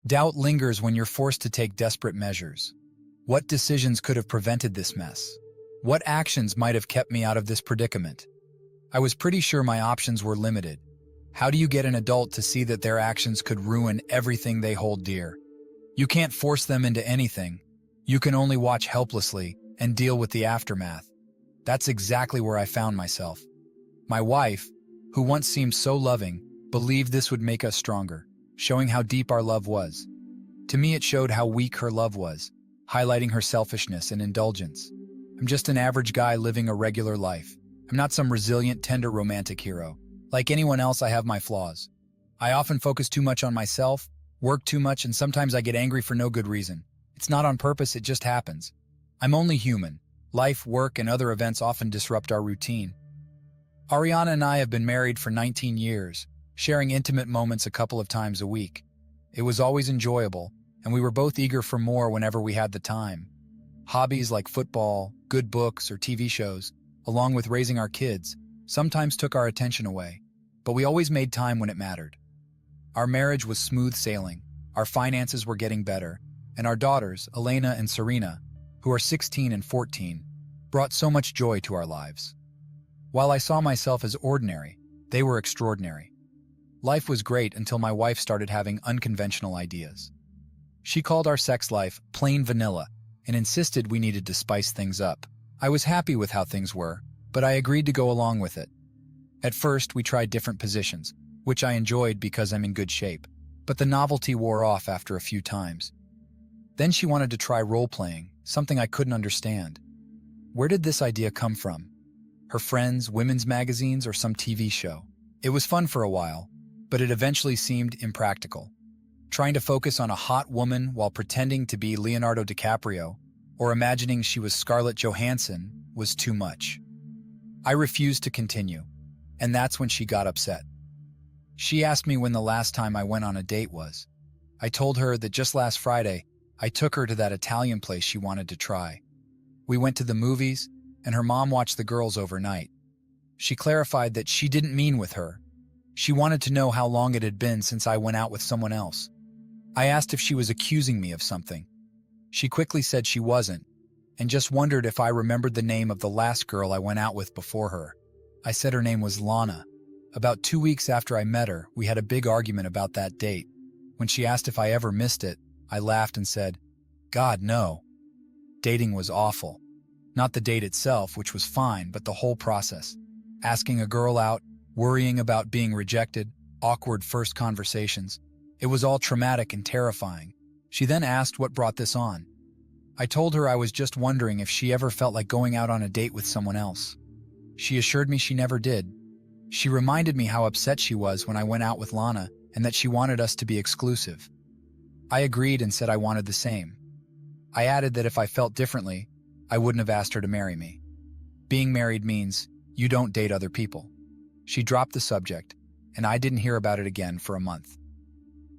Doubt lingers when you're forced to take desperate measures. What decisions could have prevented this mess? What actions might have kept me out of this predicament? I was pretty sure my options were limited. How do you get an adult to see that their actions could ruin everything they hold dear? You can't force them into anything. You can only watch helplessly and deal with the aftermath. That's exactly where I found myself. My wife, who once seemed so loving, believed this would make us stronger, showing how deep our love was. To me, it showed how weak her love was, highlighting her selfishness and indulgence. I'm just an average guy living a regular life. I'm not some resilient, tender romantic hero. Like anyone else, I have my flaws. I often focus too much on myself, work too much, and sometimes I get angry for no good reason. It's not on purpose, it just happens. I'm only human. Life, work, and other events often disrupt our routine. Ariana and I have been married for 19 years, sharing intimate moments a couple of times a week. It was always enjoyable, and we were both eager for more whenever we had the time. Hobbies like football, good books, or TV shows, along with raising our kids, sometimes took our attention away, but we always made time when it mattered. Our marriage was smooth sailing, our finances were getting better, and our daughters, Elena and Serena, who are 16 and 14, brought so much joy to our lives. While I saw myself as ordinary, they were extraordinary. Life was great until my wife started having unconventional ideas. She called our sex life plain vanilla and insisted we needed to spice things up. I was happy with how things were, but I agreed to go along with it. At first, we tried different positions, which I enjoyed because I'm in good shape, but the novelty wore off after a few times. Then she wanted to try role-playing, something I couldn't understand. Where did this idea come from? Her friends, women's magazines, or some TV show? It was fun for a while, but it eventually seemed impractical. Trying to focus on a hot woman while pretending to be Leonardo DiCaprio or imagining she was Scarlett Johansson was too much. I refused to continue, and that's when she got upset. She asked me when the last time I went on a date was. I told her that just last Friday, I took her to that Italian place she wanted to try. We went to the movies, and her mom watched the girls overnight. She clarified that she didn't mean with her. She wanted to know how long it had been since I went out with someone else. I asked if she was accusing me of something. She quickly said she wasn't, and just wondered if I remembered the name of the last girl I went out with before her. I said her name was Lana. About 2 weeks after I met her, we had a big argument about that date. When she asked if I ever missed it, I laughed and said, "God, no." Dating was awful. Not the date itself, which was fine, but the whole process. Asking a girl out, worrying about being rejected, awkward first conversations. It was all traumatic and terrifying. She then asked what brought this on. I told her I was just wondering if she ever felt like going out on a date with someone else. She assured me she never did. She reminded me how upset she was when I went out with Lana and that she wanted us to be exclusive. I agreed and said I wanted the same. I added that if I felt differently, I wouldn't have asked her to marry me. Being married means you don't date other people. She dropped the subject, and I didn't hear about it again for a month.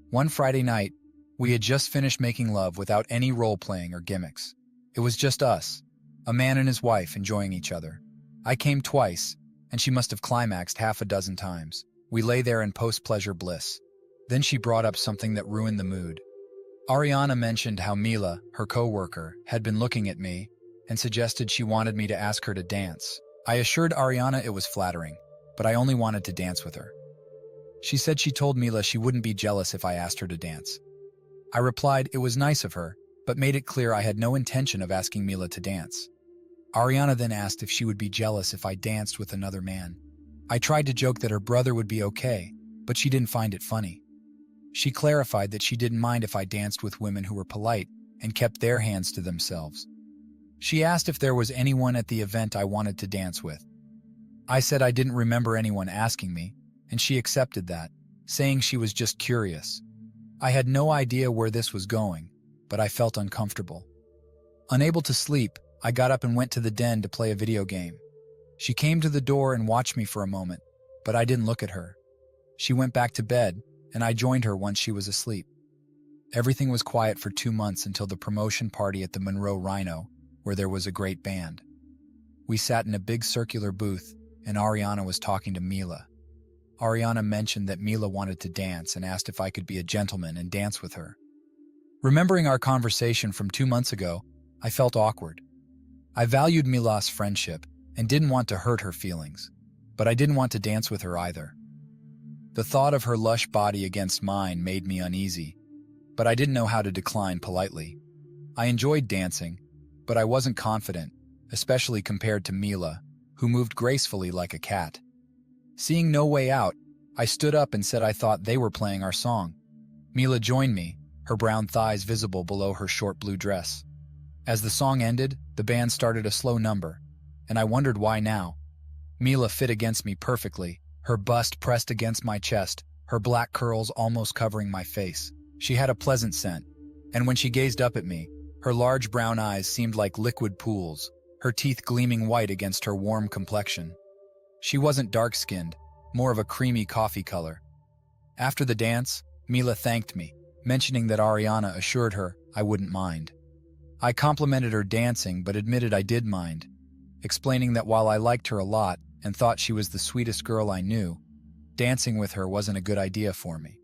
One Friday night, we had just finished making love without any role-playing or gimmicks. It was just us, a man and his wife enjoying each other. I came twice, and she must have climaxed half a dozen times. We lay there in post-pleasure bliss. Then she brought up something that ruined the mood. Ariana mentioned how Mila, her co-worker, had been looking at me and suggested she wanted me to ask her to dance. I assured Ariana it was flattering, but I only wanted to dance with her. She said she told Mila she wouldn't be jealous if I asked her to dance. I replied it was nice of her, but made it clear I had no intention of asking Mila to dance. Ariana then asked if she would be jealous if I danced with another man. I tried to joke that her brother would be okay, but she didn't find it funny. She clarified that she didn't mind if I danced with women who were polite and kept their hands to themselves. She asked if there was anyone at the event I wanted to dance with. I said I didn't remember anyone asking me, and she accepted that, saying she was just curious. I had no idea where this was going, but I felt uncomfortable. Unable to sleep, I got up and went to the den to play a video game. She came to the door and watched me for a moment, but I didn't look at her. She went back to bed, and I joined her once she was asleep. Everything was quiet for 2 months until the promotion party at the Monroe Rhino, where there was a great band. We sat in a big circular booth, and Ariana was talking to Mila. Ariana mentioned that Mila wanted to dance and asked if I could be a gentleman and dance with her. Remembering our conversation from 2 months ago, I felt awkward. I valued Mila's friendship and didn't want to hurt her feelings, but I didn't want to dance with her either. The thought of her lush body against mine made me uneasy, but I didn't know how to decline politely. I enjoyed dancing, but I wasn't confident, especially compared to Mila, who moved gracefully like a cat. Seeing no way out, I stood up and said I thought they were playing our song. Mila joined me, her brown thighs visible below her short blue dress. As the song ended, the band started a slow number, and I wondered why now. Mila fit against me perfectly, her bust pressed against my chest, her black curls almost covering my face. She had a pleasant scent, and when she gazed up at me, her large brown eyes seemed like liquid pools, her teeth gleaming white against her warm complexion. She wasn't dark-skinned, more of a creamy coffee color. After the dance, Mila thanked me, mentioning that Ariana assured her I wouldn't mind. I complimented her dancing but admitted I did mind, explaining that while I liked her a lot and thought she was the sweetest girl I knew, dancing with her wasn't a good idea for me.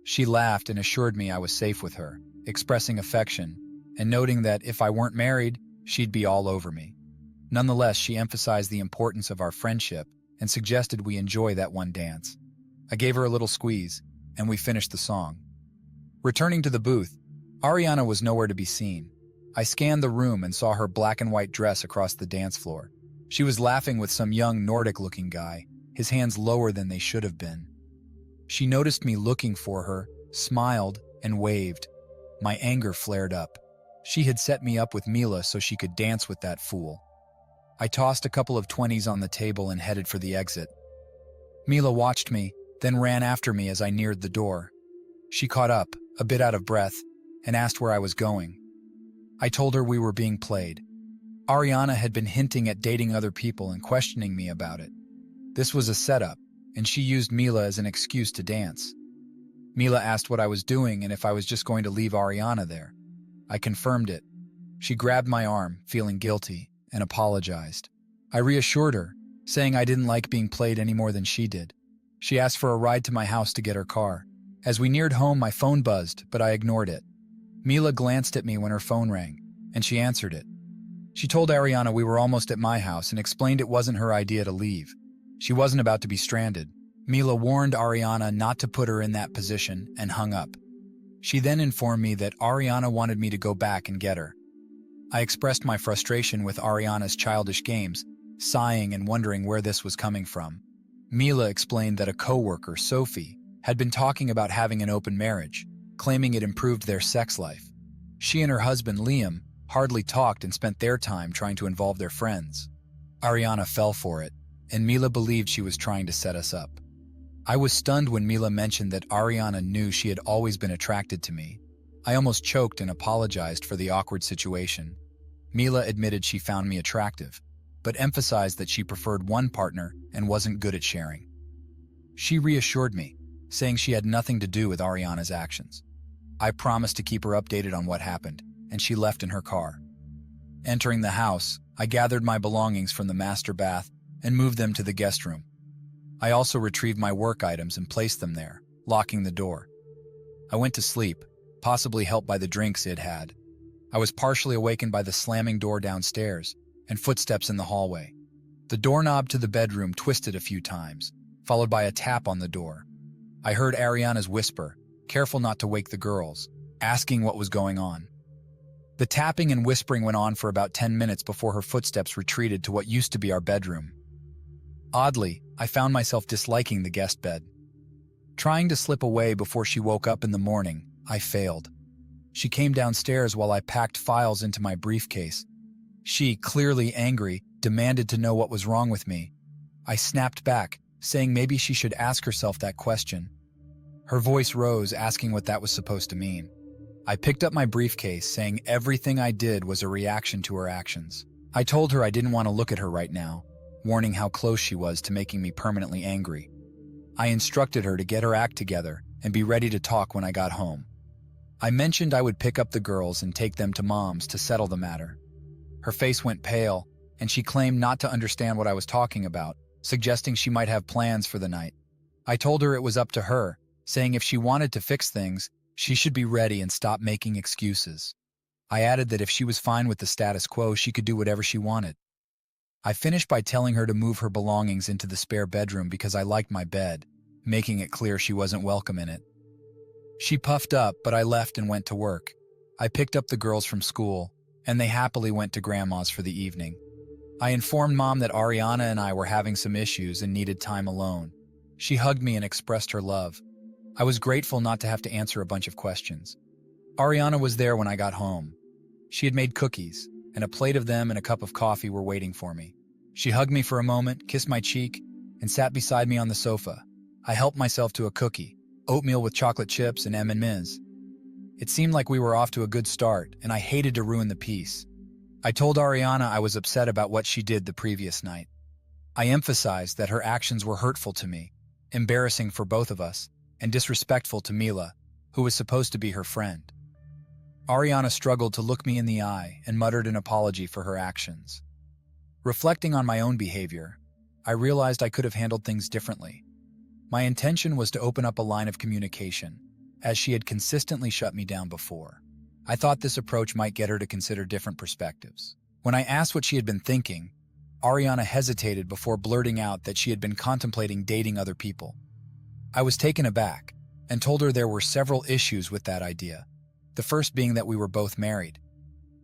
She laughed and assured me I was safe with her, expressing affection and noting that if I weren't married, she'd be all over me. Nonetheless, she emphasized the importance of our friendship and suggested we enjoy that one dance. I gave her a little squeeze, and we finished the song. Returning to the booth, Ariana was nowhere to be seen. I scanned the room and saw her black and white dress across the dance floor. She was laughing with some young Nordic-looking guy, his hands lower than they should have been. She noticed me looking for her, smiled, and waved. My anger flared up. She had set me up with Mila so she could dance with that fool. I tossed a couple of 20s on the table and headed for the exit. Mila watched me, then ran after me as I neared the door. She caught up, a bit out of breath, and asked where I was going. I told her we were being played. Ariana had been hinting at dating other people and questioning me about it. This was a setup, and she used Mila as an excuse to dance. Mila asked what I was doing and if I was just going to leave Ariana there. I confirmed it. She grabbed my arm, feeling guilty, and apologized. I reassured her, saying I didn't like being played any more than she did. She asked for a ride to my house to get her car. As we neared home, my phone buzzed, but I ignored it. Mila glanced at me when her phone rang, and she answered it. She told Ariana we were almost at my house and explained it wasn't her idea to leave. She wasn't about to be stranded. Mila warned Ariana not to put her in that position and hung up. She then informed me that Ariana wanted me to go back and get her. I expressed my frustration with Ariana's childish games, sighing and wondering where this was coming from. Mila explained that a coworker, Sophie, had been talking about having an open marriage, claiming it improved their sex life. She and her husband, Liam, hardly talked and spent their time trying to involve their friends. Ariana fell for it, and Mila believed she was trying to set us up. I was stunned when Mila mentioned that Ariana knew she had always been attracted to me. I almost choked and apologized for the awkward situation. Mila admitted she found me attractive, but emphasized that she preferred one partner and wasn't good at sharing. She reassured me, saying she had nothing to do with Ariana's actions. I promised to keep her updated on what happened, and she left in her car. Entering the house, I gathered my belongings from the master bath and moved them to the guest room. I also retrieved my work items and placed them there, locking the door. I went to sleep, possibly helped by the drinks it had. I was partially awakened by the slamming door downstairs and footsteps in the hallway. The doorknob to the bedroom twisted a few times, followed by a tap on the door. I heard Ariana's whisper, careful not to wake the girls, asking what was going on. The tapping and whispering went on for about 10 minutes before her footsteps retreated to what used to be our bedroom. Oddly, I found myself disliking the guest bed. Trying to slip away before she woke up in the morning, I failed. She came downstairs while I packed files into my briefcase. She, clearly angry, demanded to know what was wrong with me. I snapped back, saying maybe she should ask herself that question. Her voice rose, asking what that was supposed to mean. I picked up my briefcase, saying everything I did was a reaction to her actions. I told her I didn't want to look at her right now, warning how close she was to making me permanently angry. I instructed her to get her act together and be ready to talk when I got home. I mentioned I would pick up the girls and take them to Mom's to settle the matter. Her face went pale, and she claimed not to understand what I was talking about, suggesting she might have plans for the night. I told her it was up to her, saying if she wanted to fix things, She should be ready and stop making excuses. I added that if she was fine with the status quo, she could do whatever she wanted. I finished by telling her to move her belongings into the spare bedroom because I liked my bed, making it clear she wasn't welcome in it. She puffed up, but I left and went to work. I picked up the girls from school, and they happily went to Grandma's for the evening. I informed Mom that Ariana and I were having some issues and needed time alone. She hugged me and expressed her love. I was grateful not to have to answer a bunch of questions. Ariana was there when I got home. She had made cookies, and a plate of them and a cup of coffee were waiting for me. She hugged me for a moment, kissed my cheek, and sat beside me on the sofa. I helped myself to a cookie, oatmeal with chocolate chips and M&Ms. It seemed like we were off to a good start, and I hated to ruin the peace. I told Ariana I was upset about what she did the previous night. I emphasized that her actions were hurtful to me, embarrassing for both of us, and disrespectful to Mila, who was supposed to be her friend. Ariana struggled to look me in the eye and muttered an apology for her actions. Reflecting on my own behavior, I realized I could have handled things differently. My intention was to open up a line of communication, as she had consistently shut me down before. I thought this approach might get her to consider different perspectives. When I asked what she had been thinking, Ariana hesitated before blurting out that she had been contemplating dating other people. I was taken aback and told her there were several issues with that idea, the first being that we were both married.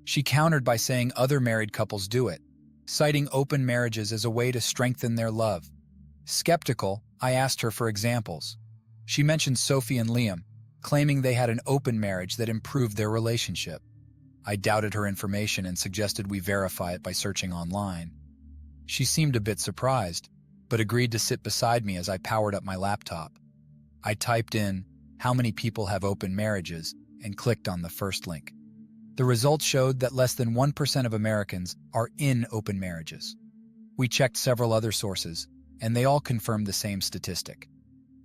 She countered by saying other married couples do it, citing open marriages as a way to strengthen their love. Skeptical, I asked her for examples. She mentioned Sophie and Liam, claiming they had an open marriage that improved their relationship. I doubted her information and suggested we verify it by searching online. She seemed a bit surprised, but agreed to sit beside me as I powered up my laptop. I typed in, "How many people have open marriages?" and clicked on the first link. The results showed that less than 1% of Americans are in open marriages. We checked several other sources, and they all confirmed the same statistic.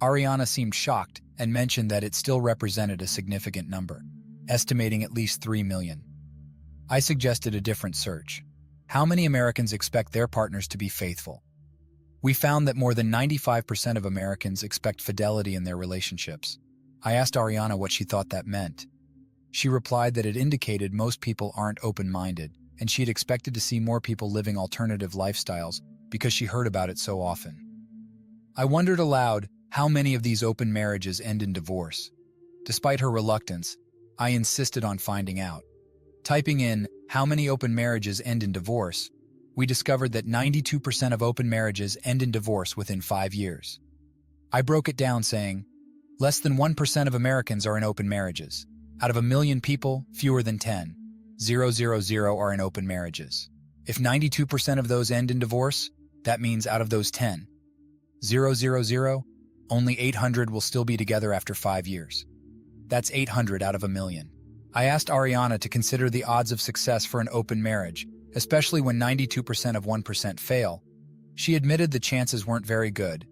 Ariana seemed shocked and mentioned that it still represented a significant number, estimating at least 3 million. I suggested a different search. How many Americans expect their partners to be faithful? We found that more than 95% of Americans expect fidelity in their relationships. I asked Ariana what she thought that meant. She replied that it indicated most people aren't open-minded, and she had expected to see more people living alternative lifestyles because she heard about it so often. I wondered aloud how many of these open marriages end in divorce. Despite her reluctance, I insisted on finding out. Typing in, "How many open marriages end in divorce?" we discovered that 92% of open marriages end in divorce within 5 years. I broke it down saying, less than 1% of Americans are in open marriages. Out of 1 million people, fewer than 10,000 are in open marriages. If 92% of those end in divorce, that means out of those 10,000, only 800 will still be together after 5 years. That's 800 out of 1 million. I asked Ariana to consider the odds of success for an open marriage, especially when 92% of 1% fail. She admitted the chances weren't very good.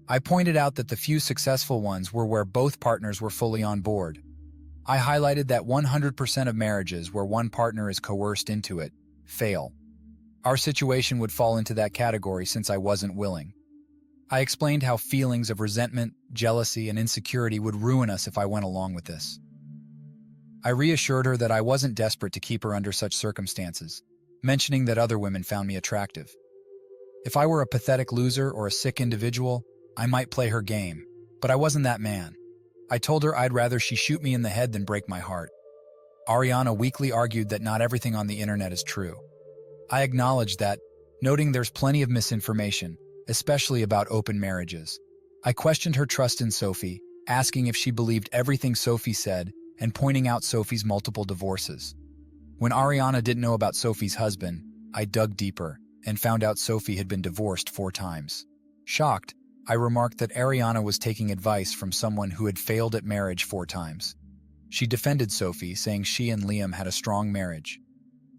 I pointed out that the few successful ones were where both partners were fully on board. I highlighted that 100% of marriages where one partner is coerced into it fail. Our situation would fall into that category since I wasn't willing. I explained how feelings of resentment, jealousy, and insecurity would ruin us if I went along with this. I reassured her that I wasn't desperate to keep her under such circumstances, mentioning that other women found me attractive. If I were a pathetic loser or a sick individual, I might play her game, but I wasn't that man. I told her I'd rather she shoot me in the head than break my heart. Ariana weakly argued that not everything on the internet is true. I acknowledged that, noting there's plenty of misinformation, especially about open marriages. I questioned her trust in Sophie, asking if she believed everything Sophie said and pointing out Sophie's multiple divorces. When Ariana didn't know about Sophie's husband, I dug deeper and found out Sophie had been divorced 4 times. Shocked, I remarked that Ariana was taking advice from someone who had failed at marriage 4 times. She defended Sophie, saying she and Liam had a strong marriage.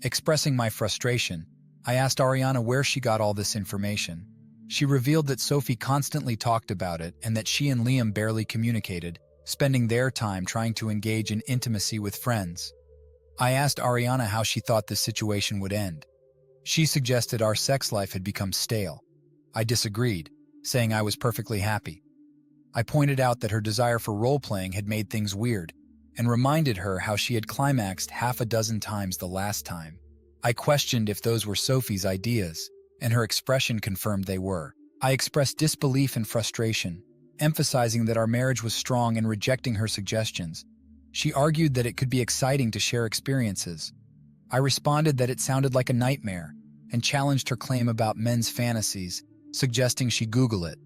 Expressing my frustration, I asked Ariana where she got all this information. She revealed that Sophie constantly talked about it and that she and Liam barely communicated, spending their time trying to engage in intimacy with friends. I asked Ariana how she thought this situation would end. She suggested our sex life had become stale. I disagreed, saying I was perfectly happy. I pointed out that her desire for role-playing had made things weird, and reminded her how she had climaxed half a dozen times the last time. I questioned if those were Sophie's ideas, and her expression confirmed they were. I expressed disbelief and frustration, emphasizing that our marriage was strong and rejecting her suggestions. She argued that it could be exciting to share experiences. I responded that it sounded like a nightmare and challenged her claim about men's fantasies, suggesting she Google it.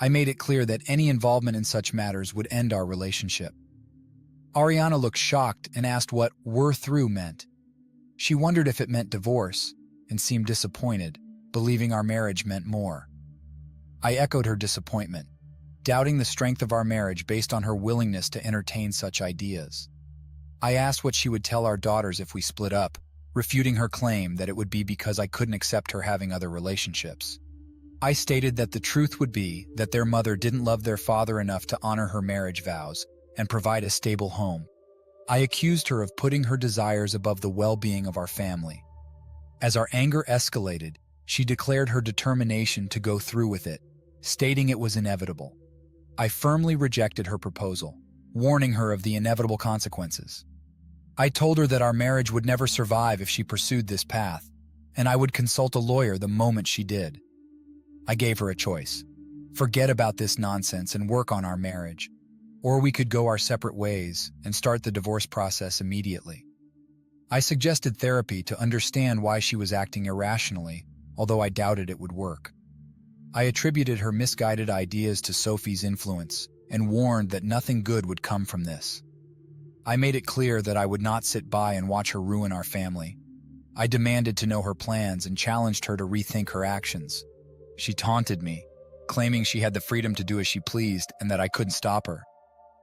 I made it clear that any involvement in such matters would end our relationship. Ariana looked shocked and asked what "we're through" meant. She wondered if it meant divorce and seemed disappointed, believing our marriage meant more. I echoed her disappointment, doubting the strength of our marriage based on her willingness to entertain such ideas. I asked what she would tell our daughters if we split up, refuting her claim that it would be because I couldn't accept her having other relationships. I stated that the truth would be that their mother didn't love their father enough to honor her marriage vows and provide a stable home. I accused her of putting her desires above the well-being of our family. As our anger escalated, she declared her determination to go through with it, stating it was inevitable. I firmly rejected her proposal, warning her of the inevitable consequences. I told her that our marriage would never survive if she pursued this path, and I would consult a lawyer the moment she did. I gave her a choice: forget about this nonsense and work on our marriage, or we could go our separate ways and start the divorce process immediately. I suggested therapy to understand why she was acting irrationally, although I doubted it would work. I attributed her misguided ideas to Sophie's influence and warned that nothing good would come from this. I made it clear that I would not sit by and watch her ruin our family. I demanded to know her plans and challenged her to rethink her actions. She taunted me, claiming she had the freedom to do as she pleased and that I couldn't stop her.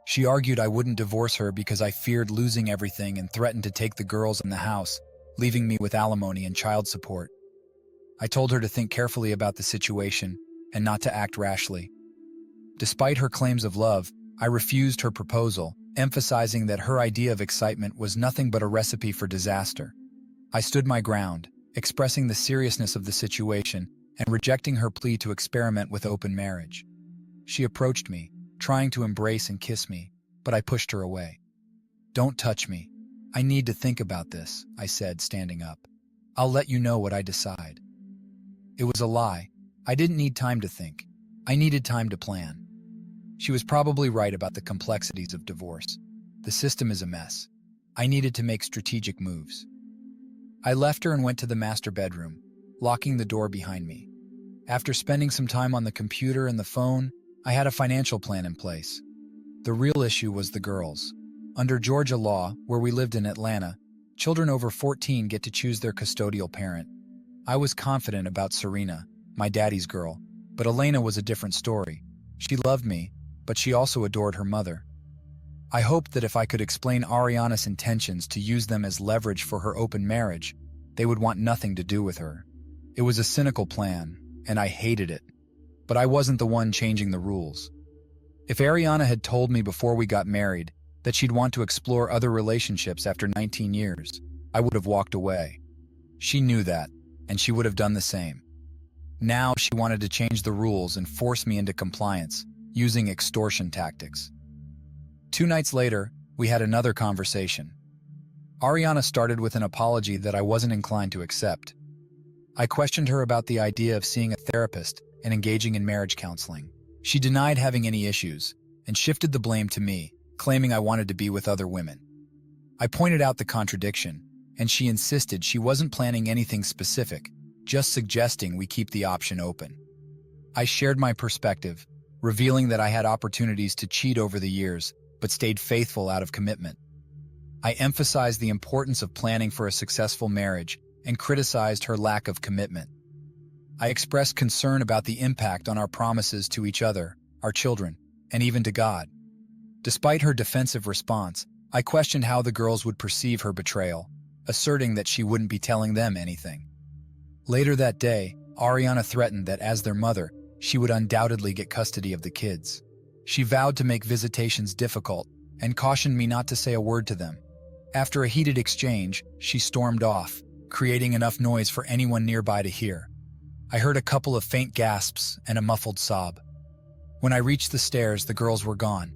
She argued I wouldn't divorce her because I feared losing everything and threatened to take the girls in the house, leaving me with alimony and child support. I told her to think carefully about the situation and not to act rashly. Despite her claims of love, I refused her proposal, emphasizing that her idea of excitement was nothing but a recipe for disaster. I stood my ground, expressing the seriousness of the situation and rejecting her plea to experiment with open marriage. She approached me, trying to embrace and kiss me, but I pushed her away. "Don't touch me. I need to think about this," I said, standing up. "I'll let you know what I decide." It was a lie. I didn't need time to think. I needed time to plan. She was probably right about the complexities of divorce. The system is a mess. I needed to make strategic moves. I left her and went to the master bedroom, locking the door behind me. After spending some time on the computer and the phone, I had a financial plan in place. The real issue was the girls. Under Georgia law, where we lived in Atlanta, children over 14 get to choose their custodial parent. I was confident about Serena, my daddy's girl, but Elena was a different story. She loved me, but she also adored her mother. I hoped that if I could explain Ariana's intentions to use them as leverage for her open marriage, they would want nothing to do with her. It was a cynical plan, and I hated it. But I wasn't the one changing the rules. If Ariana had told me before we got married that she'd want to explore other relationships after 19 years, I would have walked away. She knew that, and she would have done the same. Now she wanted to change the rules and force me into compliance, using extortion tactics. 2 nights later, we had another conversation. Ariana started with an apology that I wasn't inclined to accept. I questioned her about the idea of seeing a therapist and engaging in marriage counseling. She denied having any issues and shifted the blame to me, claiming I wanted to be with other women. I pointed out the contradiction, and she insisted she wasn't planning anything specific, just suggesting we keep the option open. I shared my perspective, revealing that I had opportunities to cheat over the years, but stayed faithful out of commitment. I emphasized the importance of planning for a successful marriage and criticized her lack of commitment. I expressed concern about the impact on our promises to each other, our children, and even to God. Despite her defensive response, I questioned how the girls would perceive her betrayal, asserting that she wouldn't be telling them anything. Later that day, Ariana threatened that as their mother, she would undoubtedly get custody of the kids. She vowed to make visitations difficult and cautioned me not to say a word to them. After a heated exchange, she stormed off, creating enough noise for anyone nearby to hear. I heard a couple of faint gasps and a muffled sob. When I reached the stairs, the girls were gone.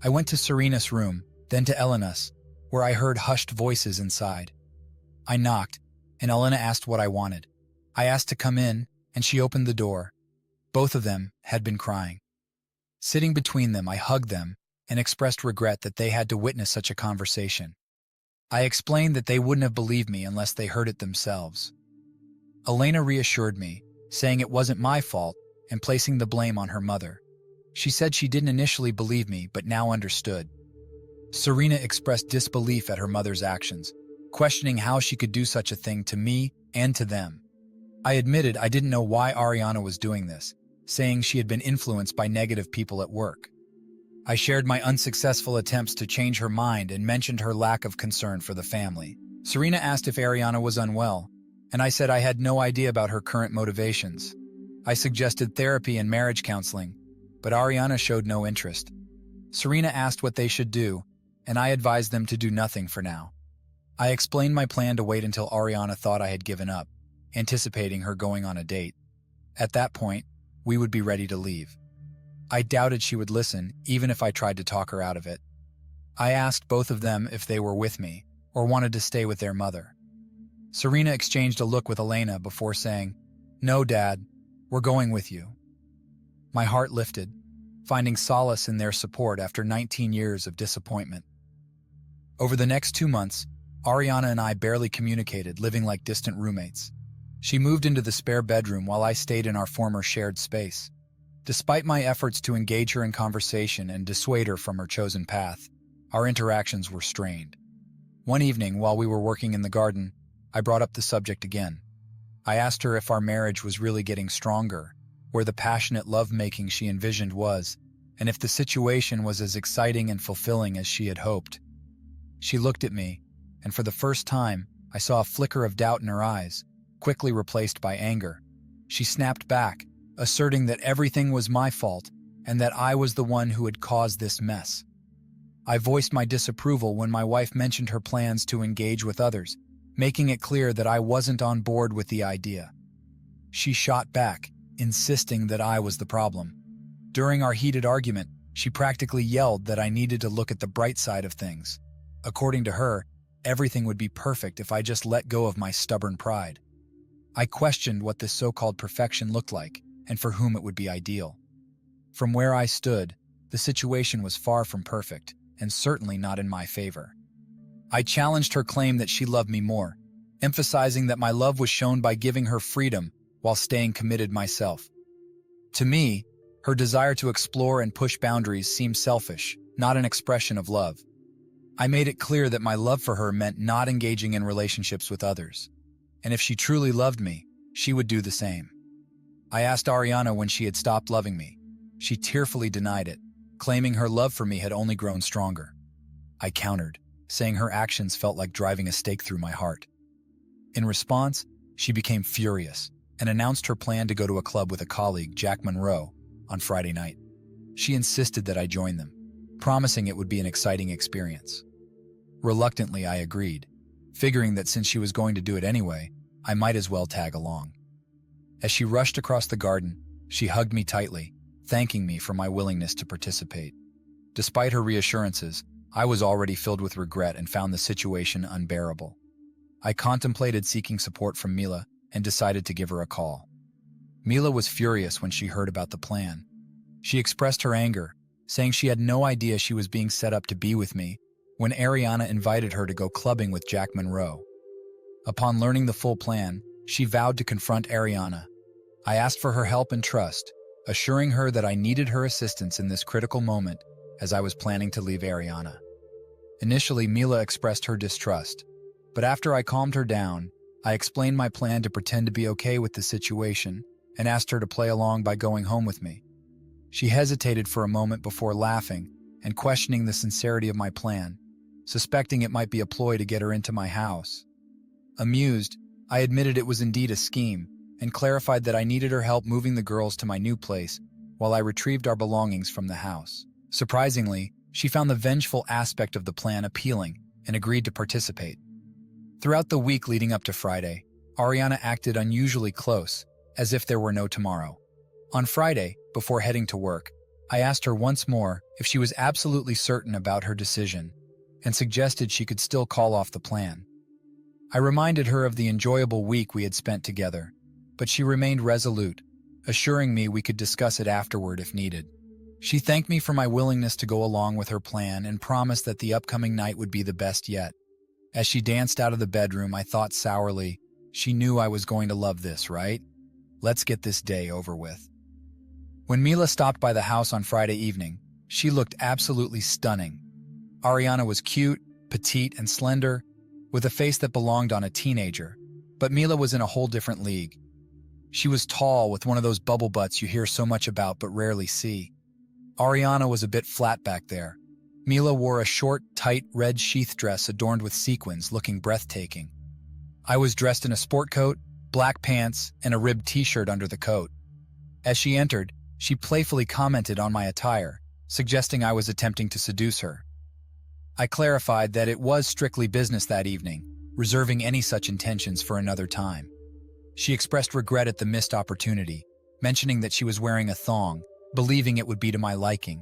I went to Serena's room, then to Elena's, where I heard hushed voices inside. I knocked, and Elena asked what I wanted. I asked to come in, and she opened the door. Both of them had been crying. Sitting between them, I hugged them and expressed regret that they had to witness such a conversation. I explained that they wouldn't have believed me unless they heard it themselves. Elena reassured me, saying it wasn't my fault and placing the blame on her mother. She said she didn't initially believe me but now understood. Serena expressed disbelief at her mother's actions, questioning how she could do such a thing to me and to them. I admitted I didn't know why Ariana was doing this, saying she had been influenced by negative people at work. I shared my unsuccessful attempts to change her mind and mentioned her lack of concern for the family. Serena asked if Ariana was unwell, and I said I had no idea about her current motivations. I suggested therapy and marriage counseling, but Ariana showed no interest. Serena asked what they should do, and I advised them to do nothing for now. I explained my plan to wait until Ariana thought I had given up, anticipating her going on a date. At that point, we would be ready to leave. I doubted she would listen, even if I tried to talk her out of it. I asked both of them if they were with me, or wanted to stay with their mother. Serena exchanged a look with Elena before saying, "No, Dad, we're going with you." My heart lifted, finding solace in their support after 19 years of disappointment. Over the next 2 months, Ariana and I barely communicated, living like distant roommates. She moved into the spare bedroom while I stayed in our former shared space. Despite my efforts to engage her in conversation and dissuade her from her chosen path, our interactions were strained. One evening, while we were working in the garden, I brought up the subject again. I asked her if our marriage was really getting stronger, where the passionate lovemaking she envisioned was, and if the situation was as exciting and fulfilling as she had hoped. She looked at me, and for the first time, I saw a flicker of doubt in her eyes, quickly replaced by anger. She snapped back, asserting that everything was my fault and that I was the one who had caused this mess. I voiced my disapproval when my wife mentioned her plans to engage with others, making it clear that I wasn't on board with the idea. She shot back, insisting that I was the problem. During our heated argument, she practically yelled that I needed to look at the bright side of things. According to her, everything would be perfect if I just let go of my stubborn pride. I questioned what this so-called perfection looked like and for whom it would be ideal. From where I stood, the situation was far from perfect and certainly not in my favor. I challenged her claim that she loved me more, emphasizing that my love was shown by giving her freedom while staying committed myself. To me, her desire to explore and push boundaries seemed selfish, not an expression of love. I made it clear that my love for her meant not engaging in relationships with others, and if she truly loved me, she would do the same. I asked Ariana when she had stopped loving me. She tearfully denied it, claiming her love for me had only grown stronger. I countered, saying her actions felt like driving a stake through my heart. In response, she became furious and announced her plan to go to a club with a colleague, Jack Monroe, on Friday night. She insisted that I join them, promising it would be an exciting experience. Reluctantly, I agreed, figuring that since she was going to do it anyway, I might as well tag along. As she rushed across the garden, she hugged me tightly, thanking me for my willingness to participate. Despite her reassurances, I was already filled with regret and found the situation unbearable. I contemplated seeking support from Mila and decided to give her a call. Mila was furious when she heard about the plan. She expressed her anger, saying she had no idea she was being set up to be with me when Ariana invited her to go clubbing with Jack Monroe. Upon learning the full plan, she vowed to confront Ariana. I asked for her help and trust, assuring her that I needed her assistance in this critical moment as I was planning to leave Ariana. Initially, Mila expressed her distrust, but after I calmed her down, I explained my plan to pretend to be okay with the situation and asked her to play along by going home with me. She hesitated for a moment before laughing and questioning the sincerity of my plan, suspecting it might be a ploy to get her into my house. Amused, I admitted it was indeed a scheme and clarified that I needed her help moving the girls to my new place while I retrieved our belongings from the house. Surprisingly, she found the vengeful aspect of the plan appealing and agreed to participate. Throughout the week leading up to Friday, Ariana acted unusually close, as if there were no tomorrow. On Friday, before heading to work, I asked her once more if she was absolutely certain about her decision, and suggested she could still call off the plan. I reminded her of the enjoyable week we had spent together, but she remained resolute, assuring me we could discuss it afterward if needed. She thanked me for my willingness to go along with her plan and promised that the upcoming night would be the best yet. As she danced out of the bedroom, I thought sourly, she knew I was going to love this, right? Let's get this day over with. When Mila stopped by the house on Friday evening, she looked absolutely stunning. Ariana was cute, petite, and slender, with a face that belonged on a teenager, but Mila was in a whole different league. She was tall, with one of those bubble butts you hear so much about but rarely see. Ariana was a bit flat back there. Mila wore a short, tight red sheath dress adorned with sequins, looking breathtaking. I was dressed in a sport coat, black pants, and a ribbed t-shirt under the coat. As she entered, she playfully commented on my attire, suggesting I was attempting to seduce her. I clarified that it was strictly business that evening, reserving any such intentions for another time. She expressed regret at the missed opportunity, mentioning that she was wearing a thong, believing it would be to my liking.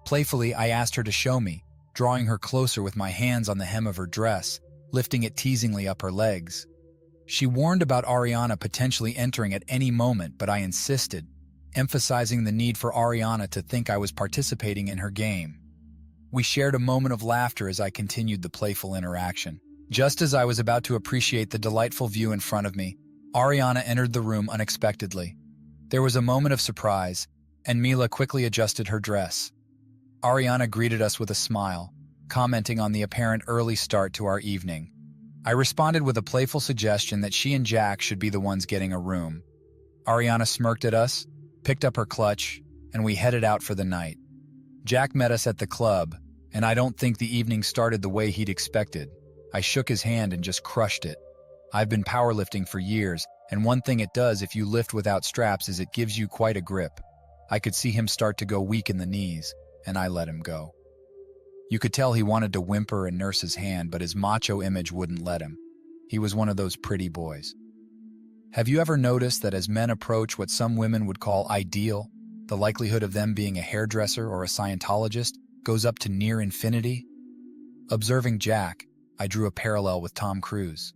Playfully, I asked her to show me, drawing her closer with my hands on the hem of her dress, lifting it teasingly up her legs. She warned about Ariana potentially entering at any moment, but I insisted, emphasizing the need for Ariana to think I was participating in her game. We shared a moment of laughter as I continued the playful interaction. Just as I was about to appreciate the delightful view in front of me, Ariana entered the room unexpectedly. There was a moment of surprise, and Mila quickly adjusted her dress. Ariana greeted us with a smile, commenting on the apparent early start to our evening. I responded with a playful suggestion that she and Jack should be the ones getting a room. Ariana smirked at us, picked up her clutch, and we headed out for the night. Jack met us at the club, and I don't think the evening started the way he'd expected. I shook his hand and just crushed it. I've been powerlifting for years, and one thing it does if you lift without straps is it gives you quite a grip. I could see him start to go weak in the knees, and I let him go. You could tell he wanted to whimper and nurse his hand, but his macho image wouldn't let him. He was one of those pretty boys. Have you ever noticed that as men approach what some women would call ideal, the likelihood of them being a hairdresser or a Scientologist goes up to near infinity? Observing Jack, I drew a parallel with Tom Cruise.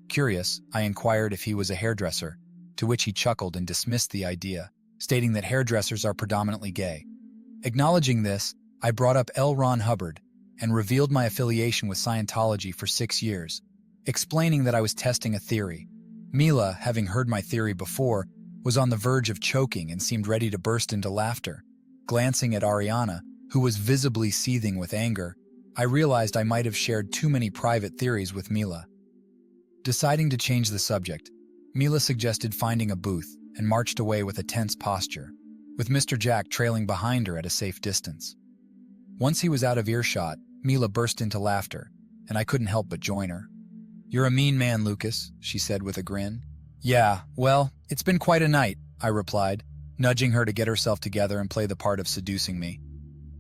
Curious, I inquired if he was a hairdresser, to which he chuckled and dismissed the idea, stating that hairdressers are predominantly gay. Acknowledging this, I brought up L. Ron Hubbard and revealed my affiliation with Scientology for 6 years, explaining that I was testing a theory. Mila, having heard my theory before, was on the verge of choking and seemed ready to burst into laughter. Glancing at Ariana, who was visibly seething with anger, I realized I might have shared too many private theories with Mila. Deciding to change the subject, Mila suggested finding a booth and marched away with a tense posture, with Mr. Jack trailing behind her at a safe distance. Once he was out of earshot, Mila burst into laughter, and I couldn't help but join her. "You're a mean man, Lucas," she said with a grin. "Yeah, well, it's been quite a night," I replied, nudging her to get herself together and play the part of seducing me.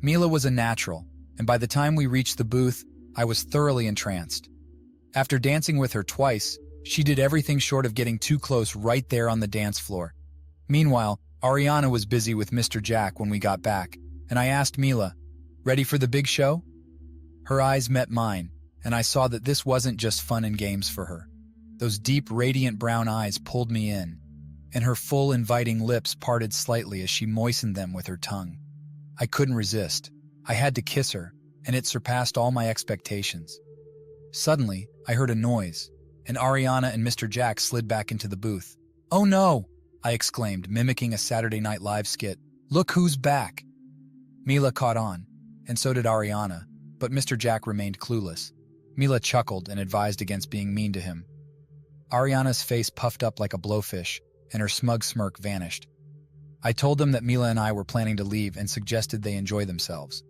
Mila was a natural, and by the time we reached the booth, I was thoroughly entranced. After dancing with her twice, she did everything short of getting too close right there on the dance floor. Meanwhile, Ariana was busy with Mr. Jack when we got back, and I asked Mila, "Ready for the big show?" Her eyes met mine, and I saw that this wasn't just fun and games for her. Those deep, radiant brown eyes pulled me in, and her full, inviting lips parted slightly as she moistened them with her tongue. I couldn't resist. I had to kiss her, and it surpassed all my expectations. Suddenly, I heard a noise, and Ariana and Mr. Jack slid back into the booth. "Oh no!" I exclaimed, mimicking a Saturday Night Live skit. "Look who's back!" Mila caught on, and so did Ariana, but Mr. Jack remained clueless. Mila chuckled and advised against being mean to him. Ariana's face puffed up like a blowfish, and her smug smirk vanished. I told them that Mila and I were planning to leave and suggested they enjoy themselves.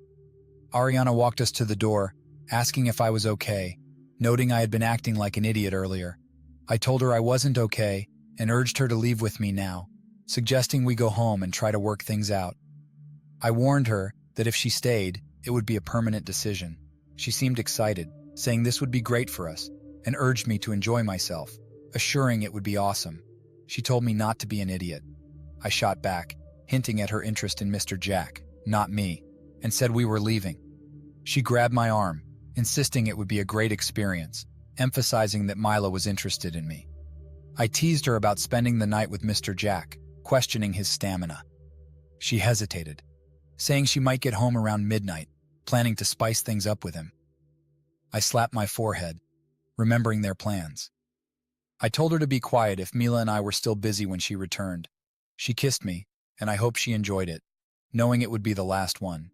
Ariana walked us to the door, asking if I was okay, noting I had been acting like an idiot earlier. I told her I wasn't okay and urged her to leave with me now, suggesting we go home and try to work things out. I warned her that if she stayed, it would be a permanent decision. She seemed excited, saying this would be great for us, and urged me to enjoy myself, assuring it would be awesome. She told me not to be an idiot. I shot back, hinting at her interest in Mr. Jack, not me, and said we were leaving. She grabbed my arm, insisting it would be a great experience, emphasizing that Mila was interested in me. I teased her about spending the night with Mr. Jack, questioning his stamina. She hesitated, saying she might get home around midnight, planning to spice things up with him. I slapped my forehead, remembering their plans. I told her to be quiet if Mila and I were still busy when she returned. She kissed me, and I hoped she enjoyed it, knowing it would be the last one.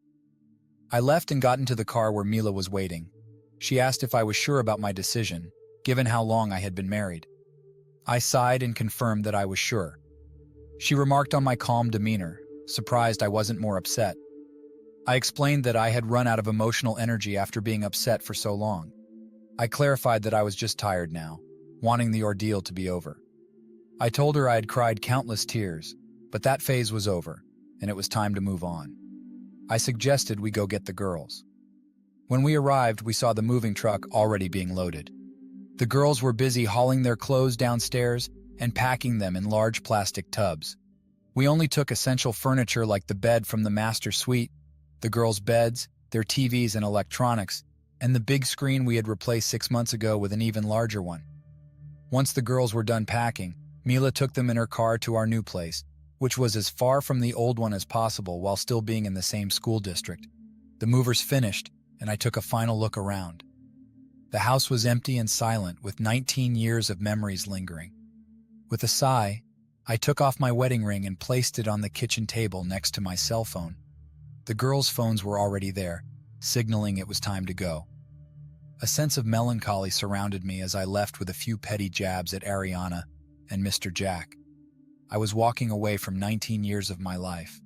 I left and got into the car where Mila was waiting. She asked if I was sure about my decision, given how long I had been married. I sighed and confirmed that I was sure. She remarked on my calm demeanor, surprised I wasn't more upset. I explained that I had run out of emotional energy after being upset for so long. I clarified that I was just tired now, wanting the ordeal to be over. I told her I had cried countless tears, but that phase was over, and it was time to move on. I suggested we go get the girls. When we arrived, we saw the moving truck already being loaded. The girls were busy hauling their clothes downstairs and packing them in large plastic tubs. We only took essential furniture like the bed from the master suite, the girls' beds, their TVs and electronics, and the big screen we had replaced 6 months ago with an even larger one. Once the girls were done packing, Mila took them in her car to our new place, which was as far from the old one as possible while still being in the same school district. The movers finished, and I took a final look around. The house was empty and silent, with 19 years of memories lingering. With a sigh, I took off my wedding ring and placed it on the kitchen table next to my cell phone. The girls' phones were already there, signaling it was time to go. A sense of melancholy surrounded me as I left with a few petty jabs at Ariana and Mr. Jack. I was walking away from 19 years of my life.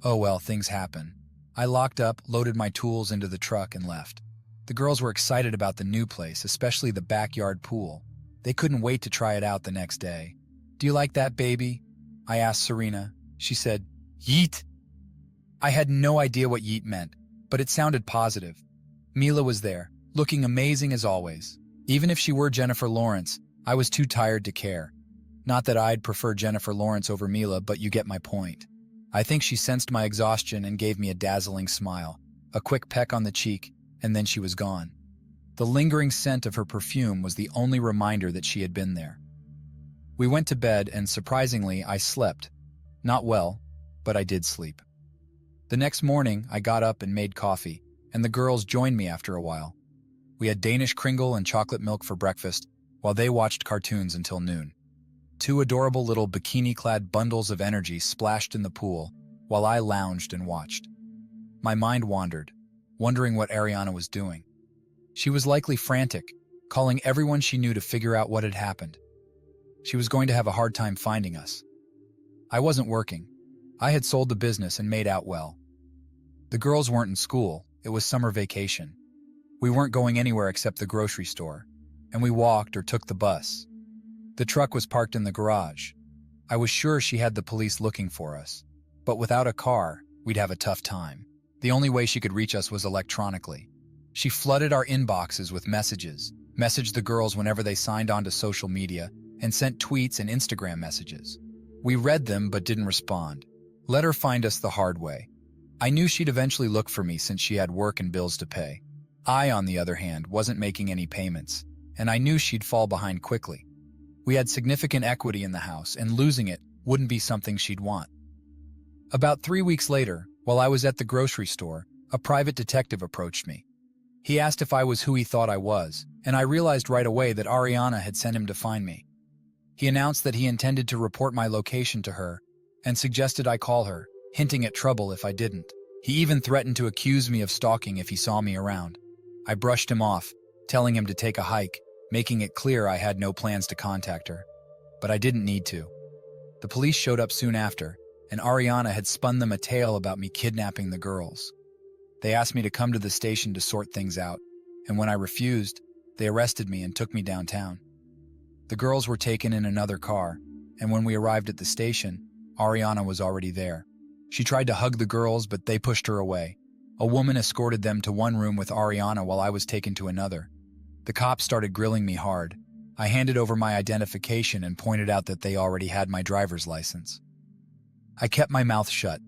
Oh well, things happen. I locked up, loaded my tools into the truck, and left. The girls were excited about the new place, especially the backyard pool. They couldn't wait to try it out the next day. "Do you like that, baby?" I asked Serena. She said, "Yeet." I had no idea what yeet meant, but it sounded positive. Mila was there, looking amazing as always. Even if she were Jennifer Lawrence, I was too tired to care. Not that I'd prefer Jennifer Lawrence over Mila, but you get my point. I think she sensed my exhaustion and gave me a dazzling smile, a quick peck on the cheek, and then she was gone. The lingering scent of her perfume was the only reminder that she had been there. We went to bed, and surprisingly, I slept. Not well, but I did sleep. The next morning, I got up and made coffee, and the girls joined me after a while. We had Danish Kringle and chocolate milk for breakfast, while they watched cartoons until noon. Two adorable little bikini-clad bundles of energy splashed in the pool, while I lounged and watched. My mind wandered, wondering what Ariana was doing. She was likely frantic, calling everyone she knew to figure out what had happened. She was going to have a hard time finding us. I wasn't working. I had sold the business and made out well. The girls weren't in school, it was summer vacation. We weren't going anywhere except the grocery store, and we walked or took the bus. The truck was parked in the garage. I was sure she had the police looking for us, but without a car, we'd have a tough time. The only way she could reach us was electronically. She flooded our inboxes with messages, messaged the girls whenever they signed on to social media, and sent tweets and Instagram messages. We read them but didn't respond. Let her find us the hard way. I knew she'd eventually look for me since she had work and bills to pay. I, on the other hand, wasn't making any payments, and I knew she'd fall behind quickly. We had significant equity in the house, and losing it wouldn't be something she'd want. About 3 weeks later, while I was at the grocery store, a private detective approached me. He asked if I was who he thought I was, and I realized right away that Ariana had sent him to find me. He announced that he intended to report my location to her and suggested I call her, hinting at trouble if I didn't. He even threatened to accuse me of stalking if he saw me around. I brushed him off, telling him to take a hike, making it clear I had no plans to contact her. But I didn't need to. The police showed up soon after, and Ariana had spun them a tale about me kidnapping the girls. They asked me to come to the station to sort things out, and when I refused, they arrested me and took me downtown. The girls were taken in another car, and when we arrived at the station, Ariana was already there. She tried to hug the girls, but they pushed her away. A woman escorted them to one room with Ariana while I was taken to another. The cops started grilling me hard. I handed over my identification and pointed out that they already had my driver's license. I kept my mouth shut,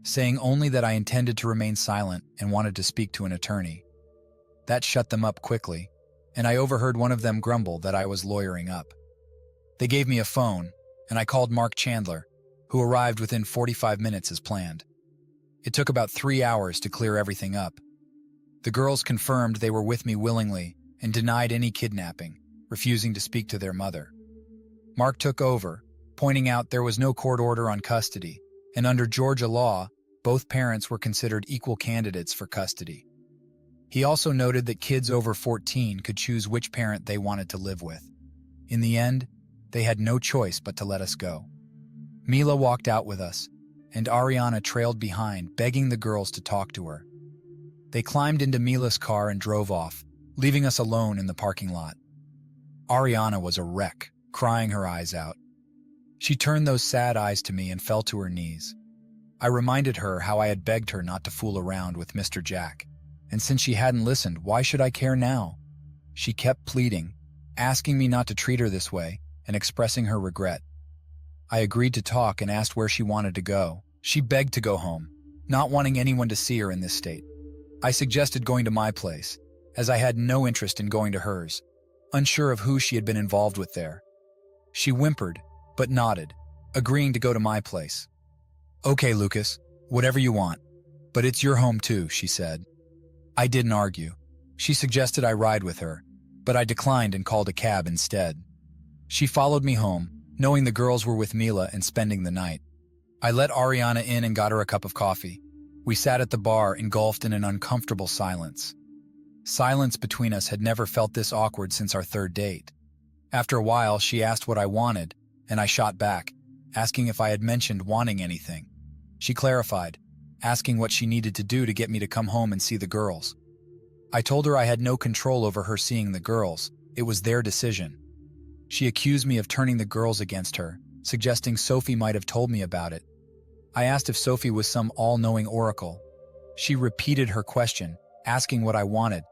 saying only that I intended to remain silent and wanted to speak to an attorney. That shut them up quickly, and I overheard one of them grumble that I was lawyering up. They gave me a phone, and I called Mark Chandler, who arrived within 45 minutes as planned. It took about 3 hours to clear everything up. The girls confirmed they were with me willingly and denied any kidnapping, refusing to speak to their mother. Mark took over, pointing out there was no court order on custody, and under Georgia law, both parents were considered equal candidates for custody. He also noted that kids over 14 could choose which parent they wanted to live with. In the end, they had no choice but to let us go. Mila walked out with us, and Ariana trailed behind, begging the girls to talk to her. They climbed into Mila's car and drove off, leaving us alone in the parking lot. Ariana was a wreck, crying her eyes out. She turned those sad eyes to me and fell to her knees. I reminded her how I had begged her not to fool around with Mr. Jack, and since she hadn't listened, why should I care now? She kept pleading, asking me not to treat her this way, and expressing her regret. I agreed to talk and asked where she wanted to go. She begged to go home, not wanting anyone to see her in this state. I suggested going to my place, as I had no interest in going to hers, unsure of who she had been involved with there. She whimpered, but nodded, agreeing to go to my place. "Okay, Lucas, whatever you want, but it's your home too," she said. I didn't argue. She suggested I ride with her, but I declined and called a cab instead. She followed me home, knowing the girls were with Mila and spending the night. I let Ariana in and got her a cup of coffee. We sat at the bar, engulfed in an uncomfortable silence. Silence between us had never felt this awkward since our third date. After a while, she asked what I wanted, and I shot back, asking if I had mentioned wanting anything. She clarified, asking what she needed to do to get me to come home and see the girls. I told her I had no control over her seeing the girls. It was their decision. She accused me of turning the girls against her, suggesting Sophie might have told me about it. I asked if Sophie was some all-knowing oracle. She repeated her question, asking what I wanted.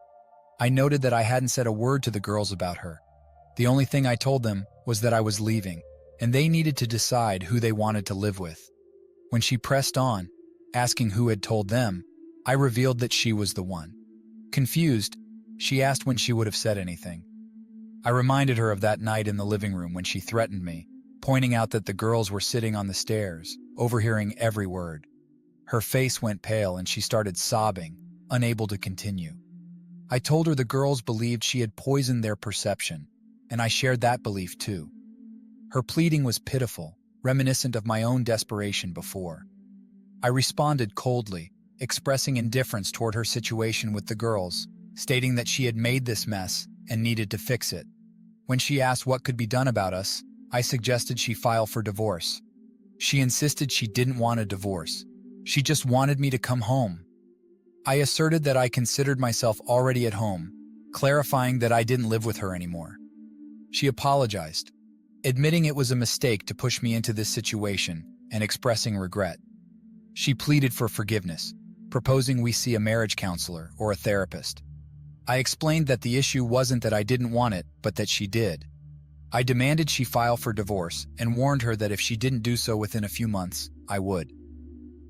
I noted that I hadn't said a word to the girls about her. The only thing I told them was that I was leaving, and they needed to decide who they wanted to live with. When she pressed on, asking who had told them, I revealed that she was the one. Confused, she asked when she would have said anything. I reminded her of that night in the living room when she threatened me, pointing out that the girls were sitting on the stairs, overhearing every word. Her face went pale and she started sobbing, unable to continue. I told her the girls believed she had poisoned their perception, and I shared that belief too. Her pleading was pitiful, reminiscent of my own desperation before. I responded coldly, expressing indifference toward her situation with the girls, stating that she had made this mess and needed to fix it. When she asked what could be done about us, I suggested she file for divorce. She insisted she didn't want a divorce. She just wanted me to come home. I asserted that I considered myself already at home, clarifying that I didn't live with her anymore. She apologized, admitting it was a mistake to push me into this situation and expressing regret. She pleaded for forgiveness, proposing we see a marriage counselor or a therapist. I explained that the issue wasn't that I didn't want it, but that she did. I demanded she file for divorce and warned her that if she didn't do so within a few months, I would.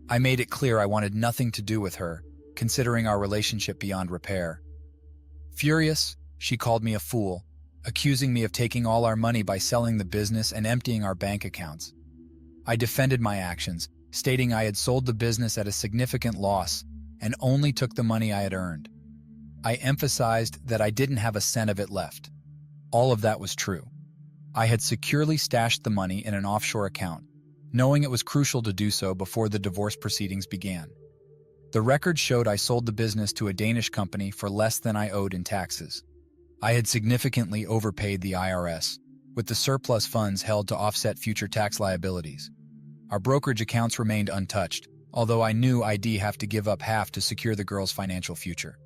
I made it clear I wanted nothing to do with her, considering our relationship beyond repair. Furious, she called me a fool, accusing me of taking all our money by selling the business and emptying our bank accounts. I defended my actions, stating I had sold the business at a significant loss and only took the money I had earned. I emphasized that I didn't have a cent of it left. All of that was true. I had securely stashed the money in an offshore account, knowing it was crucial to do so before the divorce proceedings began. The record showed I sold the business to a Danish company for less than I owed in taxes. I had significantly overpaid the IRS, with the surplus funds held to offset future tax liabilities. Our brokerage accounts remained untouched, although I knew I'd have to give up half to secure the girls' financial future.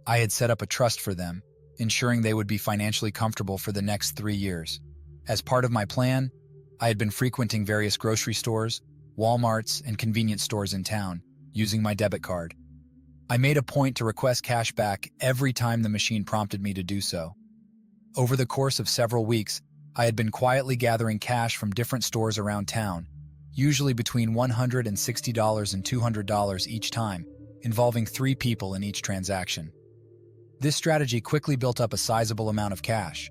I had set up a trust for them, ensuring they would be financially comfortable for the next 3 years. As part of my plan, I had been frequenting various grocery stores, Walmarts, and convenience stores in town, using my debit card. I made a point to request cash back every time the machine prompted me to do so. Over the course of several weeks, I had been quietly gathering cash from different stores around town, usually between $160 and $200 each time, involving 3 people in each transaction. This strategy quickly built up a sizable amount of cash.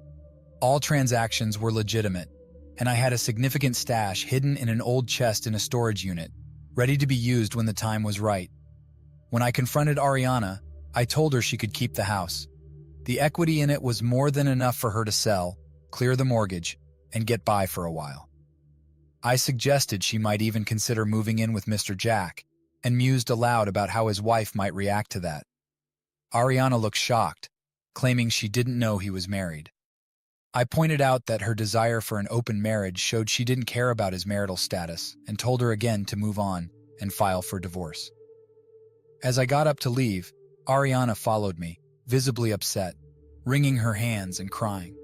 All transactions were legitimate, and I had a significant stash hidden in an old chest in a storage unit, ready to be used when the time was right. When I confronted Ariana, I told her she could keep the house. The equity in it was more than enough for her to sell, clear the mortgage, and get by for a while. I suggested she might even consider moving in with Mr. Jack, and mused aloud about how his wife might react to that. Ariana looked shocked, claiming she didn't know he was married. I pointed out that her desire for an open marriage showed she didn't care about his marital status and told her again to move on and file for divorce. As I got up to leave, Ariana followed me, visibly upset, wringing her hands and crying.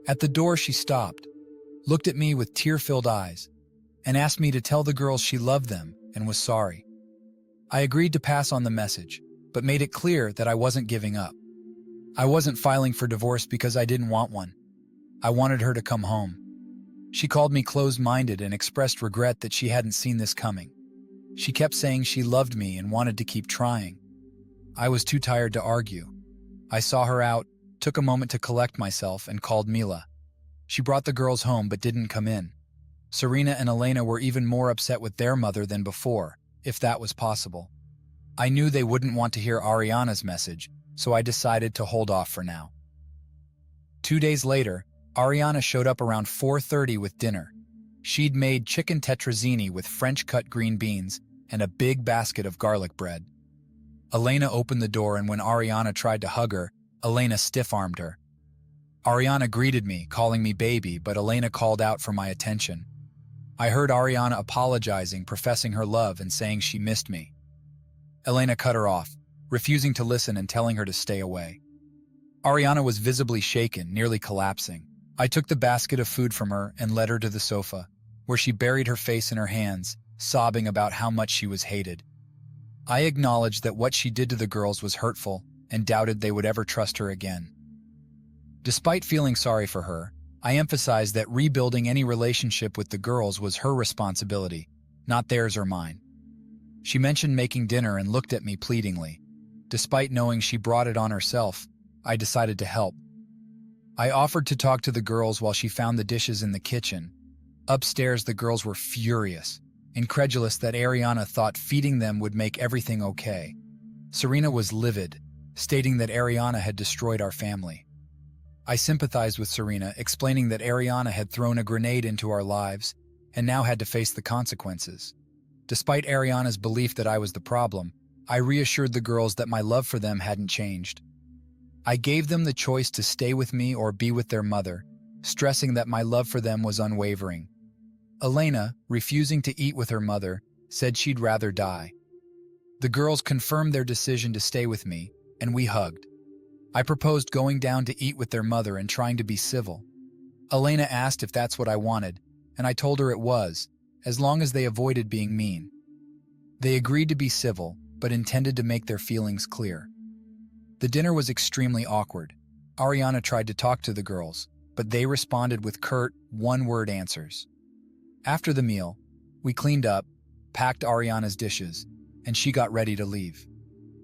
At the door she stopped, looked at me with tear-filled eyes, and asked me to tell the girls she loved them and was sorry. I agreed to pass on the message, but made it clear that I wasn't giving up. I wasn't filing for divorce because I didn't want one. I wanted her to come home. She called me closed-minded and expressed regret that she hadn't seen this coming. She kept saying she loved me and wanted to keep trying. I was too tired to argue. I saw her out, took a moment to collect myself, and called Mila. She brought the girls home but didn't come in. Serena and Elena were even more upset with their mother than before, if that was possible. I knew they wouldn't want to hear Ariana's message, so I decided to hold off for now. 2 days later, Ariana showed up around 4:30 with dinner. She'd made chicken tetrazzini with French-cut green beans and a big basket of garlic bread. Elena opened the door, and when Ariana tried to hug her, Elena stiff-armed her. Ariana greeted me, calling me baby, but Elena called out for my attention. I heard Ariana apologizing, professing her love, and saying she missed me. Elena cut her off, refusing to listen and telling her to stay away. Ariana was visibly shaken, nearly collapsing. I took the basket of food from her and led her to the sofa, where she buried her face in her hands, sobbing about how much she was hated. I acknowledged that what she did to the girls was hurtful and doubted they would ever trust her again. Despite feeling sorry for her, I emphasized that rebuilding any relationship with the girls was her responsibility, not theirs or mine. She mentioned making dinner and looked at me pleadingly. Despite knowing she brought it on herself, I decided to help. I offered to talk to the girls while she found the dishes in the kitchen. Upstairs, the girls were furious, incredulous that Ariana thought feeding them would make everything okay. Serena was livid, stating that Ariana had destroyed our family. I sympathized with Serena, explaining that Ariana had thrown a grenade into our lives and now had to face the consequences. Despite Ariana's belief that I was the problem, I reassured the girls that my love for them hadn't changed. I gave them the choice to stay with me or be with their mother, stressing that my love for them was unwavering. Elena, refusing to eat with her mother, said she'd rather die. The girls confirmed their decision to stay with me, and we hugged. I proposed going down to eat with their mother and trying to be civil. Elena asked if that's what I wanted, and I told her it was, as long as they avoided being mean. They agreed to be civil, but intended to make their feelings clear. The dinner was extremely awkward. Ariana tried to talk to the girls, but they responded with curt, one-word answers. After the meal, we cleaned up, packed Ariana's dishes, and she got ready to leave.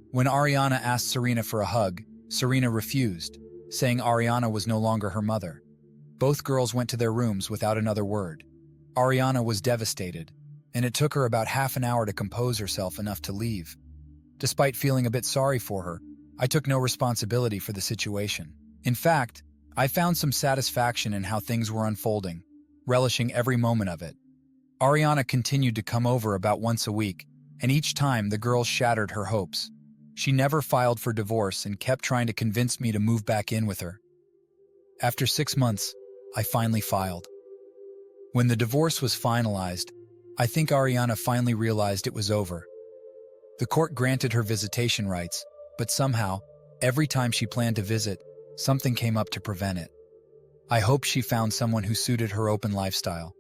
When Ariana asked Serena for a hug, Serena refused, saying Ariana was no longer her mother. Both girls went to their rooms without another word. Ariana was devastated, and it took her about half an hour to compose herself enough to leave. Despite feeling a bit sorry for her, I took no responsibility for the situation. In fact, I found some satisfaction in how things were unfolding, relishing every moment of it. Ariana continued to come over about once a week, and each time the girls shattered her hopes. She never filed for divorce and kept trying to convince me to move back in with her. After 6 months, I finally filed. When the divorce was finalized, I think Ariana finally realized it was over. The court granted her visitation rights, but somehow, every time she planned to visit, something came up to prevent it. I hope she found someone who suited her open lifestyle.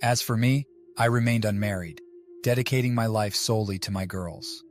As for me, I remained unmarried, dedicating my life solely to my girls.